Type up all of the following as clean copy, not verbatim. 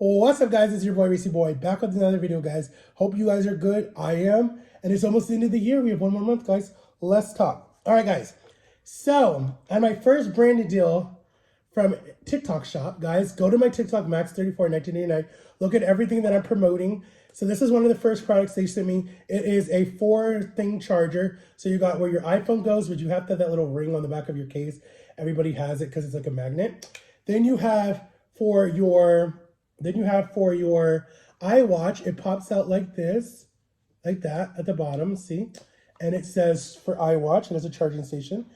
What's up, guys? It's your boy, Racy Boy, back with another video, guys. Hope you guys are good. I am. And it's almost the end of the year. We have one more month, guys. Let's talk. All right, guys. So, on my first branded deal from TikTok shop, guys, go to my TikTok, Max34 1989. Look at everything that I'm promoting. So this is one of the first products they sent me. It is a 4-thing charger. So you got where your iPhone goes, but you have to have that little ring on the back of your case. Everybody has it because it's like a magnet. Then you have for your iWatch, it pops out like this, like that at the bottom, see? And it says for iWatch, and it's a charging station.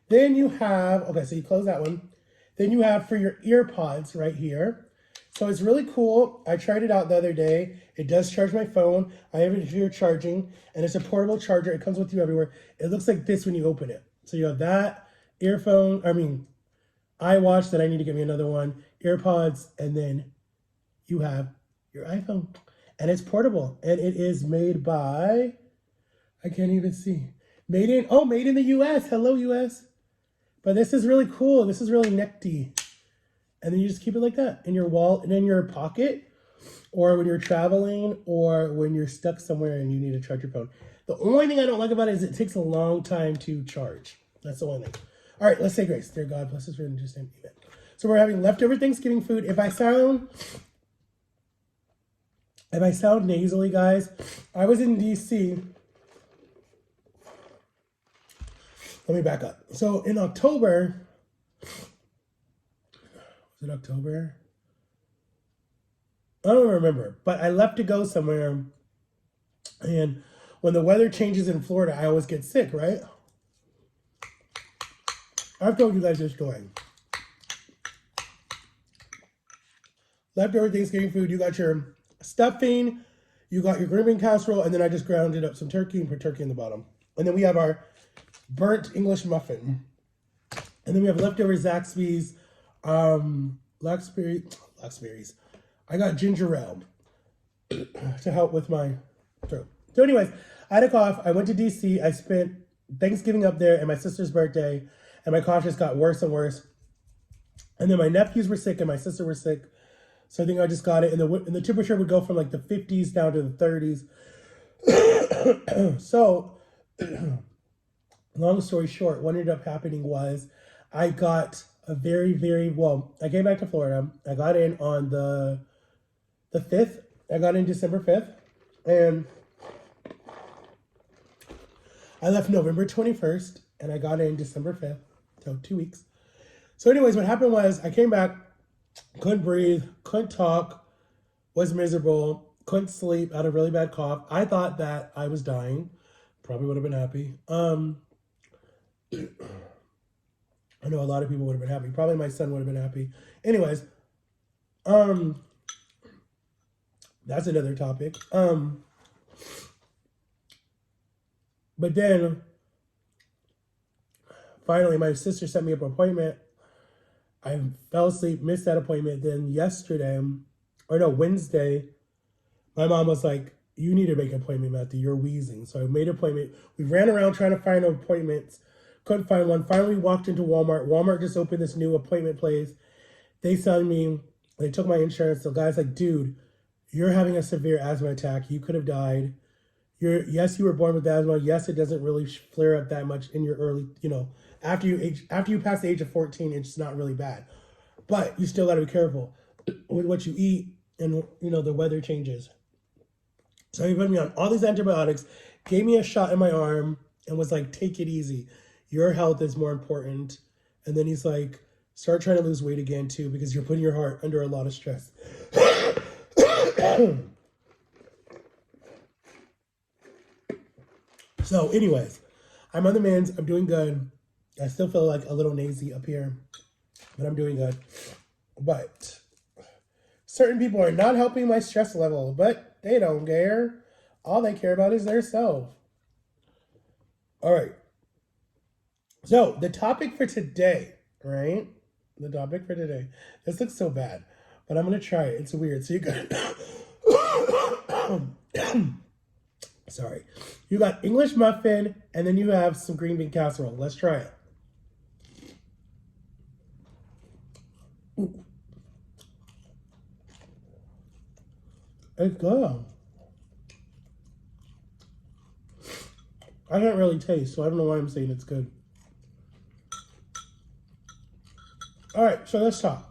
Then you have, okay, so you close that one. Then you have for your earpods right here. So it's really cool. I tried it out the other day. It does charge my phone. I have it here charging, and it's a portable charger. It comes with you everywhere. It looks like this when you open it. So you have that, iWatch that I need to get me another one, earpods, and then you have your iPhone. And it's portable. And it is made by, I can't even see. Made in the US. Hello, US. But this is really cool. This is really nifty. And then you just keep it like that in your wallet and in your pocket, or when you're traveling, or when you're stuck somewhere and you need to charge your phone. The only thing I don't like about it is it takes a long time to charge. That's the only thing. All right, let's say grace. Dear God, bless us for in Jesus' name. Amen. So we're having leftover Thanksgiving food. If I sound nasally, guys, I was in DC. Let me back up. So in October, was it October? I don't remember, but I left to go somewhere. And when the weather changes in Florida, I always get sick, right? I've told you guys this story. Leftover Thanksgiving food, you got your stuffing, you got your green bean casserole, and then I just grounded up some turkey and put turkey in the bottom. And then we have our burnt English muffin. And then we have leftover Zaxby's, Laxberries. I got ginger ale to help with my throat. So anyways, I had a cough. I went to DC. I spent Thanksgiving up there and my sister's birthday, and my cough just got worse and worse. And then my nephews were sick and my sister was sick. So I think I just got it. And the temperature would go from like the 50s down to the 30s. So, long story short, what ended up happening was I got a I came back to Florida. I got in on the 5th. I got in December 5th. And I left November 21st. And I got in December 5th. So 2 weeks. So anyways, what happened was I came back, couldn't breathe, couldn't talk, was miserable, couldn't sleep, had a really bad cough. I thought that I was dying. Probably would have been happy. I know a lot of people would have been happy. Probably my son would have been happy. Anyways, that's another topic. But then, finally, my sister set me up an appointment. I fell asleep, missed that appointment. Then Wednesday, my mom was like, you need to make an appointment, Matthew. You're wheezing. So I made an appointment. We ran around trying to find appointments. Couldn't find one. Finally walked into Walmart. Walmart just opened this new appointment place. They took my insurance. The guy's like, dude, you're having a severe asthma attack. You could have died. Yes, you were born with asthma. Yes, it doesn't really flare up that much in your early, after you pass the age of 14, it's not really bad. But you still got to be careful with what you eat, and the weather changes. So he put me on all these antibiotics, gave me a shot in my arm, and was like, take it easy. Your health is more important. And then he's like, start trying to lose weight again too, because you're putting your heart under a lot of stress. So anyways, I'm on the mends. I'm doing good. I still feel like a little nasy up here, but I'm doing good. But certain people are not helping my stress level, but they don't care. All they care about is their self. All right. So the topic for today, right? The topic for today. This looks so bad, but I'm going to try it. It's weird. So you got... Sorry. You got English muffin, and then you have some green bean casserole. Let's try it. Ooh. It's good. I can't really taste, so I don't know why I'm saying it's good. All right, so let's talk.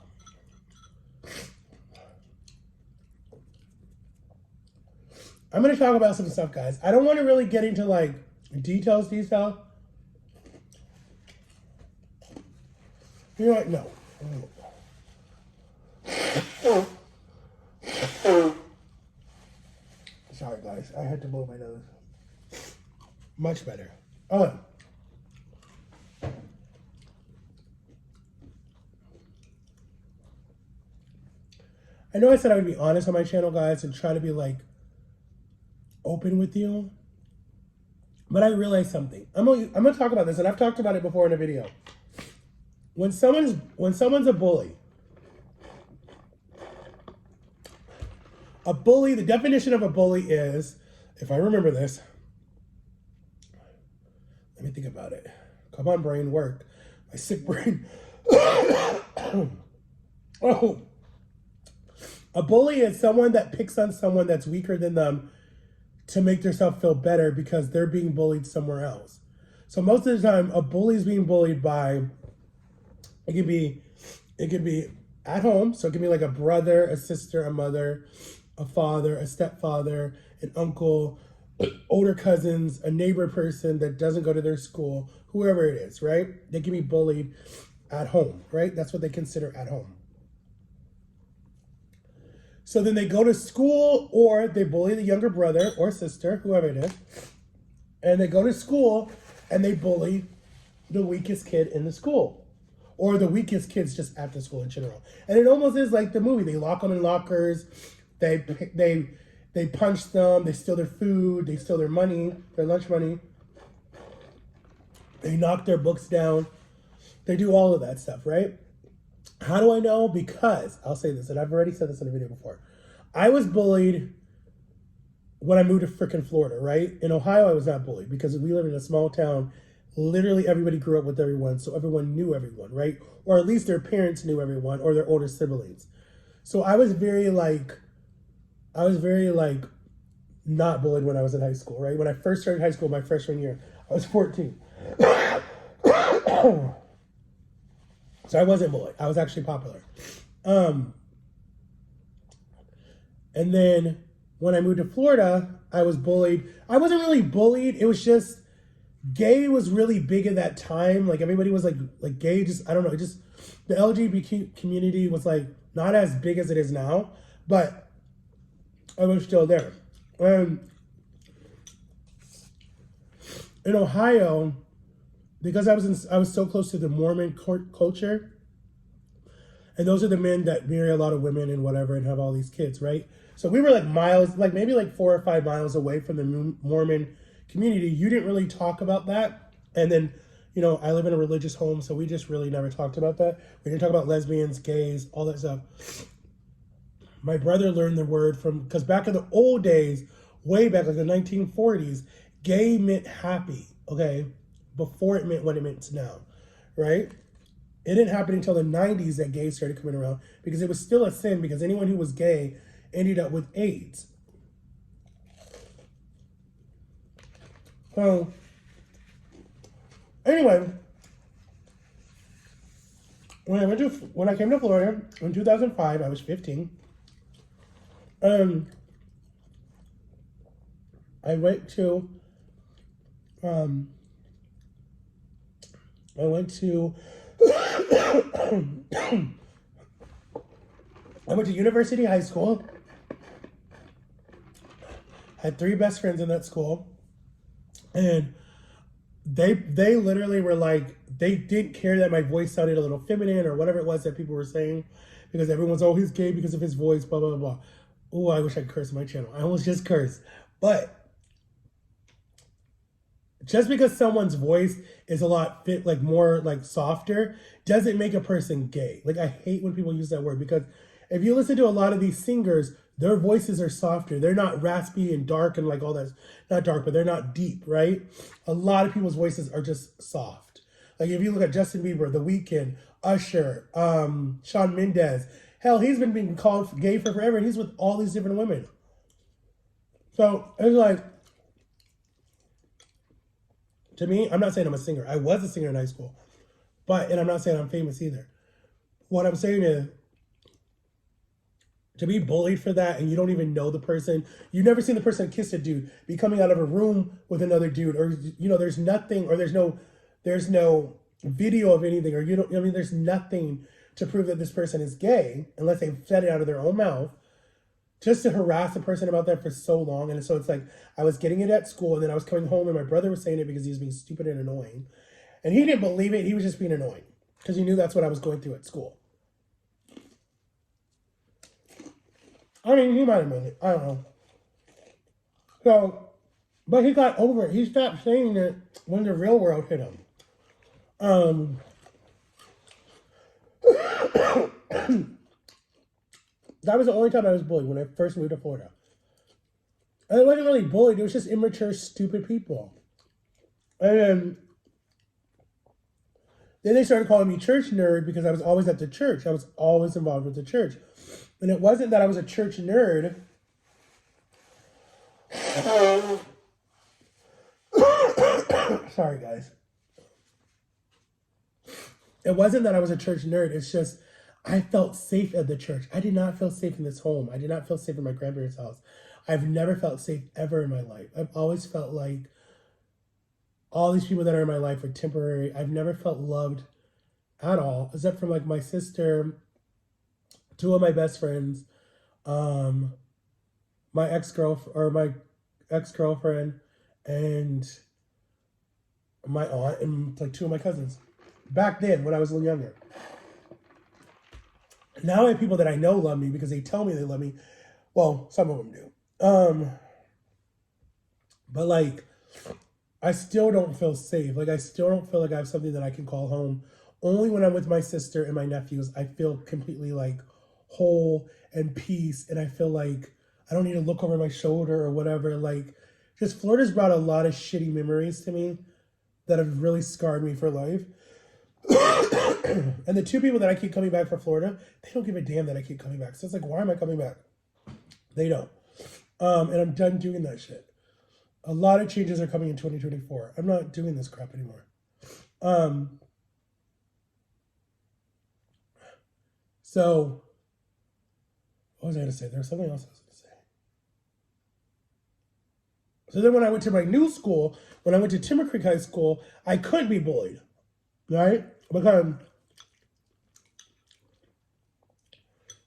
I'm going to talk about some stuff, guys. I don't want to really get into like details. You know what? No. Sorry, guys. I had to blow my nose. Much better. Oh. I know I said I would be honest on my channel, guys, and try to be like open with you. But I realized something. I'm gonna talk about this, and I've talked about it before in a video. When someone's a bully, the definition of a bully is, if I remember this, let me think about it. Come on, brain, work. My sick brain. Oh. A bully is someone that picks on someone that's weaker than them to make themselves feel better because they're being bullied somewhere else. So most of the time, a bully is being bullied by, it could be at home. So it can be like a brother, a sister, a mother, a father, a stepfather, an uncle, older cousins, a neighbor person that doesn't go to their school, whoever it is, right? They can be bullied at home, right? That's what they consider at home. So then they go to school, or they bully the younger brother or sister, whoever it is, and they go to school and they bully the weakest kid in the school, or the weakest kids just at the school in general. And it almost is like the movie. They lock them in lockers, they punch them, they steal their food, they steal their money, their lunch money, they knock their books down, they do all of that stuff, right? How do I know? Because, I'll say this, and I've already said this in a video before. I was bullied when I moved to freaking Florida, right? In Ohio, I was not bullied because we live in a small town. Literally everybody grew up with everyone, so everyone knew everyone, right? Or at least their parents knew everyone, or their older siblings. So I was very not bullied when I was in high school, right? When I first started high school, my freshman year, I was 14. So I wasn't bullied. I was actually popular. And then when I moved to Florida, I was bullied. I wasn't really bullied. It was just, gay was really big at that time. Like everybody was like gay, just, I don't know, just the LGBT community was like not as big as it is now, but I was still there. In Ohio, because I was so close to the Mormon culture, and those are the men that marry a lot of women and whatever and have all these kids, right? So we were like miles, like maybe like 4 or 5 miles away from the Mormon community. You didn't really talk about that. And then, you know, I live in a religious home, so we just really never talked about that. We didn't talk about lesbians, gays, all that stuff. My brother learned the word because back in the old days, way back like the 1940s, gay meant happy, okay? Before it meant what it meant now, right? It didn't happen until the 90s that gays started coming around, because it was still a sin, because anyone who was gay ended up with AIDS. So, anyway, when I came to Florida in 2005, I was 15. I went to University High School. Had 3 best friends in that school, and they literally were like, they didn't care that my voice sounded a little feminine or whatever it was that people were saying, because everyone's, oh, he's gay because of his voice, blah blah blah. Oh, I wish I could curse on my channel. I almost just cursed. But just because someone's voice is a lot more softer doesn't make a person gay. Like, I hate when people use that word, because if you listen to a lot of these singers, their voices are softer. They're not raspy and dark and like all that. Not dark, but they're not deep, right? A lot of people's voices are just soft. Like if you look at Justin Bieber, The Weeknd, Usher, Shawn Mendes, hell, he's been being called gay for forever, and he's with all these different women. So it's like, to me, I'm not saying I'm a singer. I was a singer in high school, and I'm not saying I'm famous either. What I'm saying is, to be bullied for that and you don't even know the person, you've never seen the person kiss a dude, be coming out of a room with another dude, or there's nothing, or there's no video of anything, or there's nothing to prove that this person is gay unless they've said it out of their own mouth, just to harass the person about that for so long. And so it's like, I was getting it at school, and then I was coming home and my brother was saying it because he was being stupid and annoying. And he didn't believe it, he was just being annoying because he knew that's what I was going through at school. I mean, he might have meant it. I don't know. So, but he got over it. He stopped saying it when the real world hit him. That was the only time I was bullied, when I first moved to Florida. And it wasn't really bullied. It was just immature, stupid people. And then they started calling me church nerd because I was always at the church. I was always involved with the church. And it wasn't that I was a church nerd. Sorry, guys. It wasn't that I was a church nerd. It's just I felt safe at the church. I did not feel safe in this home. I did not feel safe in my grandparents' house. I've never felt safe ever in my life. I've always felt like all these people that are in my life are temporary. I've never felt loved at all, except for like my sister, two of my best friends, my ex-girlfriend, and my aunt, and like two of my cousins. Back then, when I was a little younger. Now I have people that I know love me because they tell me they love me. Well, some of them do. But like, I still don't feel safe. Like, I still don't feel like I have something that I can call home. Only when I'm with my sister and my nephews, I feel completely like whole and peace. And I feel like I don't need to look over my shoulder or whatever. Like, just Florida's brought a lot of shitty memories to me that have really scarred me for life. And the two people that I keep coming back for Florida, they don't give a damn that I keep coming back. So it's like, why am I coming back? They don't. And I'm done doing that shit. A lot of changes are coming in 2024. I'm not doing this crap anymore. So, what was I going to say? There was something else I was going to say. So then when I went to my new school, when I went to Timber Creek High School, I couldn't be bullied, right? Because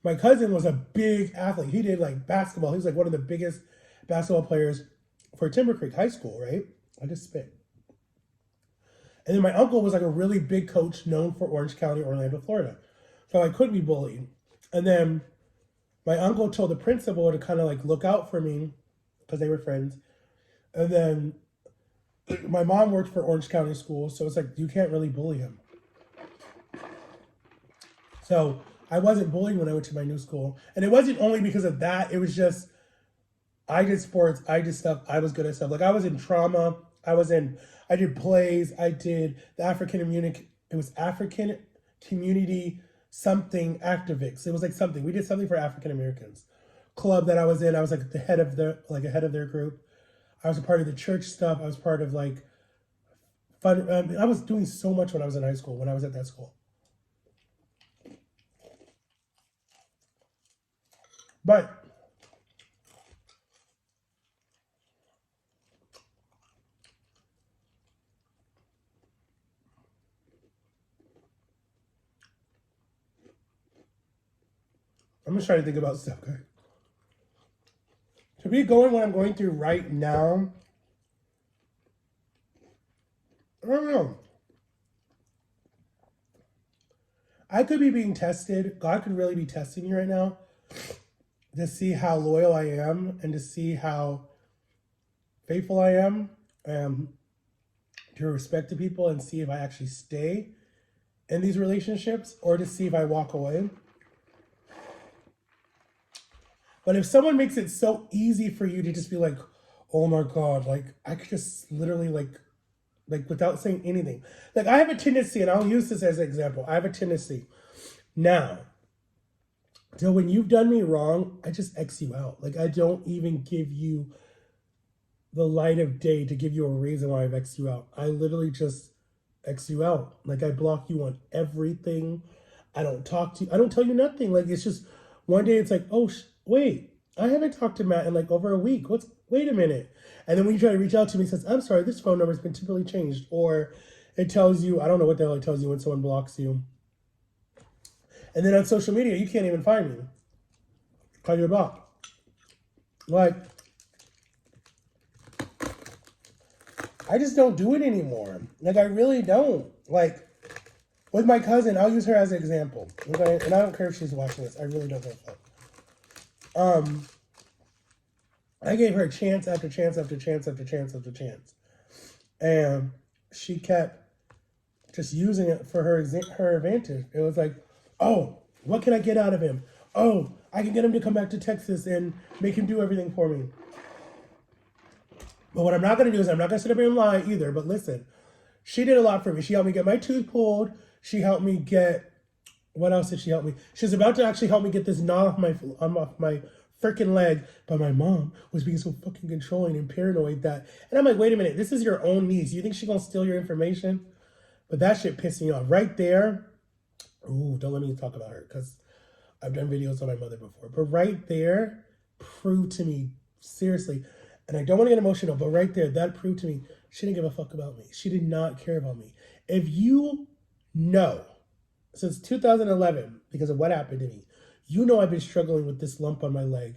my cousin was a big athlete. He did like basketball. He was like one of the biggest basketball players for Timber Creek High School, right? I just spit. And then my uncle was like a really big coach known for Orange County, Orlando, Florida. So I couldn't be bullied. And then my uncle told the principal to kind of like look out for me because they were friends. And then my mom worked for Orange County School, so it's like, you can't really bully him. So I wasn't bullied when I went to my new school. And it wasn't only because of that. It was just, I did sports, I did stuff, I was good at stuff. Like, I was in trauma, I did plays, I did the African Community something activists. It was like something. We did something for African Americans. Club that I was in, I was like the head of their group. I was a part of the church stuff. I was part of like fun. I was doing so much when I was in high school, when I was at that school. But I'm just trying to think about stuff, okay? To be going what I'm going through right now, I don't know. I could be being tested. God could really be testing me right now to see how loyal I am and to see how faithful I am, to respect the people and see if I actually stay in these relationships or to see if I walk away. But if someone makes it so easy for you to just be like, oh my God, like I could just literally like without saying anything. Like, I have a tendency, and I'll use this as an example. I have a tendency now, so when you've done me wrong, I just X you out. Like, I don't even give you the light of day to give you a reason why I've X'd you out. I literally just X you out. Like, I block you on everything. I don't talk to you. I don't tell you nothing. Like, it's just one day it's like, oh, wait, I haven't talked to Matt in like over a week. Wait a minute. And then when you try to reach out to me, it says, I'm sorry, this phone number has been temporarily changed. Or it tells you, I don't know what the hell it tells you when someone blocks you. And then on social media, you can't even find me. Call your block. Like, I just don't do it anymore. Like, I really don't. Like, with my cousin, I'll use her as an example. Okay? And I don't care if she's watching this. I really don't give a fuck. I gave her chance after chance after chance after chance after chance. And she kept just using it for her advantage. It was like, oh, what can I get out of him? Oh, I can get him to come back to Texas and make him do everything for me. But what I'm not going to do is I'm not going to sit up here and lie either. But listen, she did a lot for me. She helped me get my tooth pulled. She helped me get, what else did she help me? She's about to actually help me get this knot off my freaking leg. But my mom was being so fucking controlling and paranoid that, and I'm like, wait a minute, this is your own niece. You think she's going to steal your information? But that shit pissed me off. Right there, ooh, don't let me talk about her because I've done videos on my mother before. But right there proved to me, seriously, and I don't want to get emotional, but right there, that proved to me she didn't give a fuck about me. She did not care about me. If you know, since 2011, because of what happened to me, you know I've been struggling with this lump on my leg,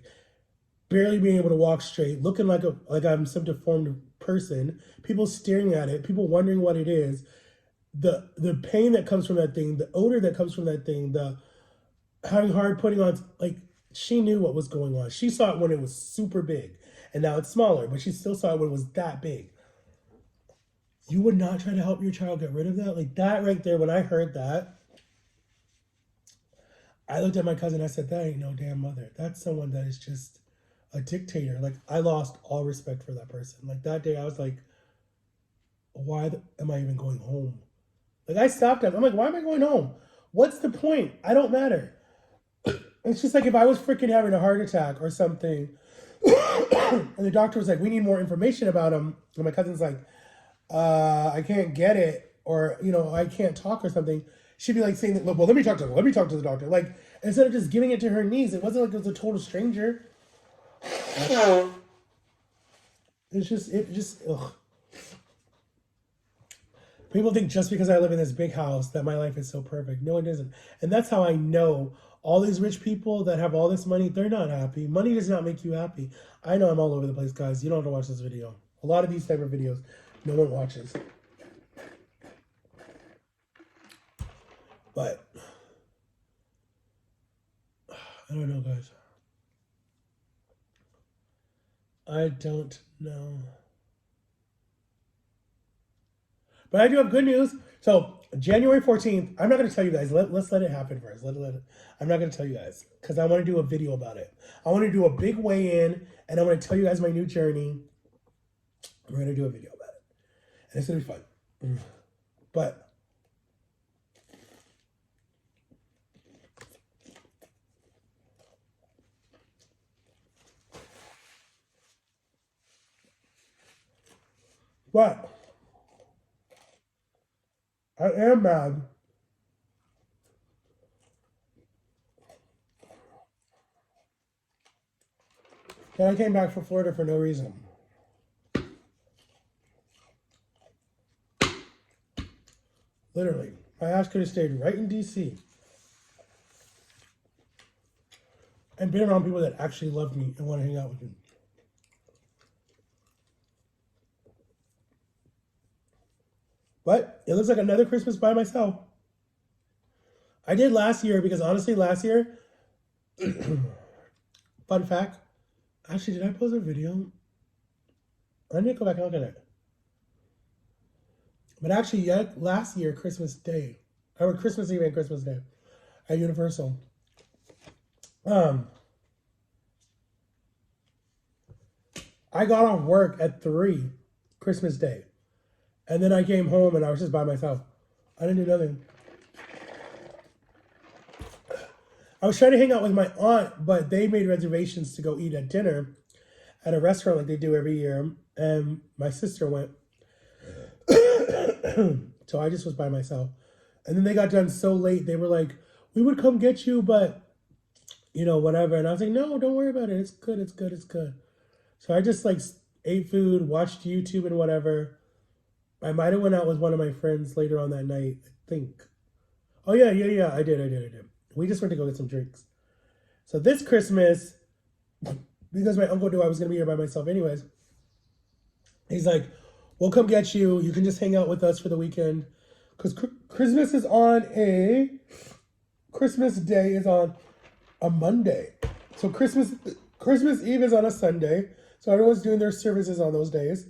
barely being able to walk straight, looking like I'm some deformed person, people staring at it, people wondering what it is, the pain that comes from that thing, the odor that comes from that thing, the having hard putting on, like, she knew what was going on. She saw it when it was super big. And now it's smaller, but she still saw it when it was that big. You would not try to help your child get rid of that? Like, that right there, when I heard that, I looked at my cousin, I said, that ain't no damn mother. That's someone that is just a dictator. Like, I lost all respect for that person. Like, that day I was like, why am I even going home? Like, I stopped him. I'm like, why am I going home? What's the point? I don't matter. It's just like if I was freaking having a heart attack or something, and the doctor was like, we need more information about him. And my cousin's like, I can't get it, or, you know, I can't talk or something. She'd be like saying, well, let me talk to him. Let me talk to the doctor. Like, instead of just giving it to her niece, it wasn't like it was a total stranger. It just, ugh. People think just because I live in this big house that my life is so perfect. No, it isn't. And that's how I know all these rich people that have all this money, they're not happy. Money does not make you happy. I know I'm all over the place, guys. You don't have to watch this video. A lot of these type of videos, no one watches. But, I don't know, guys. I don't know. But I do have good news. So January 14th, I'm not going to tell you guys. Let's let it happen first. Let it. I'm not going to tell you guys because I want to do a video about it. I want to do a big weigh-in, and I want to tell you guys my new journey. We're going to do a video about it, and it's going to be fun. But I am mad. That I came back from Florida for no reason. Literally. My ass could have stayed right in DC and been around people that actually loved me and want to hang out with me. But it looks like another Christmas by myself. I did last year because honestly, last year, fun fact, actually, did I post a video? I need to go back and look at it. But actually, yeah, last year, Christmas Day, or Christmas Eve and Christmas Day at Universal, I got off work at 3 Christmas Day. And then I came home and I was just by myself. I didn't do nothing. I was trying to hang out with my aunt, but they made reservations to go eat at dinner at a restaurant like they do every year. and my sister went. So I just was by myself. And then they got done so late, they were like, we would come get you, but, you know, whatever. And I was like, no, don't worry about it. It's good, it's good, it's good. So I just like ate food, watched YouTube and whatever. I might have went out with one of my friends later on that night, I think. Oh, yeah, I did. We just went to go get some drinks. So this Christmas, because my uncle knew I was going to be here by myself anyways, he's like, we'll come get you. You can just hang out with us for the weekend. Because Christmas Day is on a Monday. So Christmas Eve is on a Sunday. So everyone's doing their services on those days.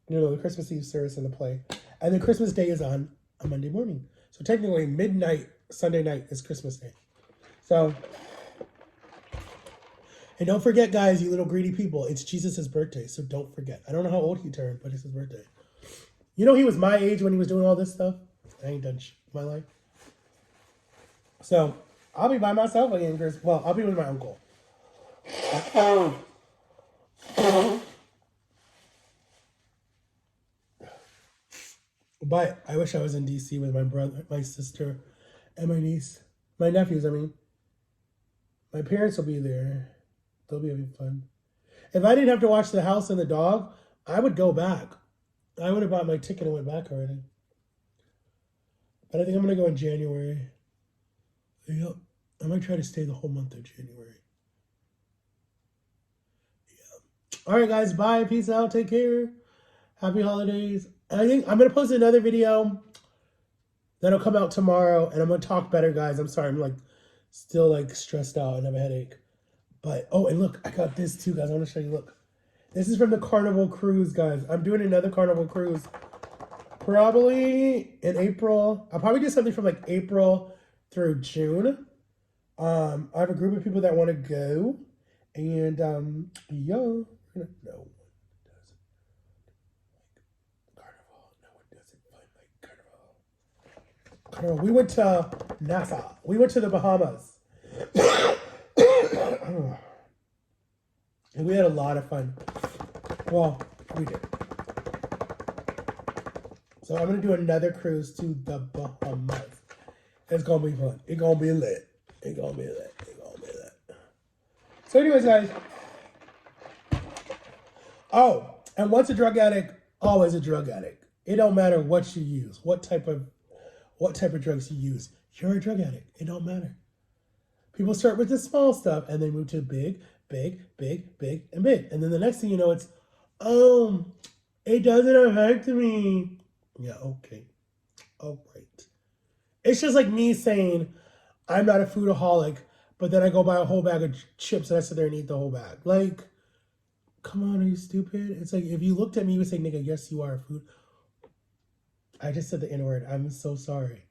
You know, the Christmas Eve service and the play. And then Christmas Day is on a Monday morning. So technically midnight, Sunday night is Christmas Day. So, and don't forget, guys, you little greedy people, it's Jesus' birthday. So don't forget. I don't know how old he turned, but it's his birthday. You know, he was my age when he was doing all this stuff. I ain't done shit in my life. So I'll be by myself again, Chris. Well, I'll be with my uncle. But I wish I was in DC with my brother, my sister, and my niece. My nephews, I mean. My parents will be there. They'll be having fun. If I didn't have to watch the house and the dog, I would go back. I would have bought my ticket and went back already. But I think I'm going to go in January. Yep. I might try to stay the whole month of January. Yeah. All right, guys. Bye. Peace out. Take care. Happy holidays. I think I'm going to post another video that'll come out tomorrow. And I'm going to talk better, guys. I'm sorry. I'm like still like stressed out and have a headache. But, oh, and look. I got this too, guys. I want to show you. Look. This is from the Carnival Cruise, guys. I'm doing another Carnival Cruise. Probably in April. I'll probably do something from like April through June. I have a group of people that want to go. And, yeah. No one doesn't like Carnival. No one doesn't like Carnival. We went to Nassau. We went to the Bahamas. And we had a lot of fun. Well, we did. So I'm going to do another cruise to the Bahamas. It's going to be fun. It's going to be lit. It's going to be lit. It's going to be lit. So anyways, guys. Oh, and once a drug addict, always a drug addict. It don't matter what you use, what type of drugs you use. You're a drug addict. It don't matter. People start with the small stuff and they move to big, and big. And then the next thing you know, it's, oh, it doesn't affect me. Yeah, okay. All right. It's just like me saying, I'm not a foodaholic, but then I go buy a whole bag of chips and I sit there and eat the whole bag. Like, come on, are you stupid? It's like, if you looked at me, you would say, nigga, yes, you are a food. I just said the N-word. I'm so sorry.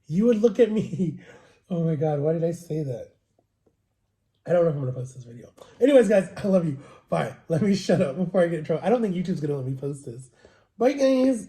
You would look at me. Oh my God, why did I say that? I don't know if I'm going to post this video. Anyways, guys, I love you. Bye. Let me shut up before I get in trouble. I don't think YouTube's going to let me post this. Bye, guys.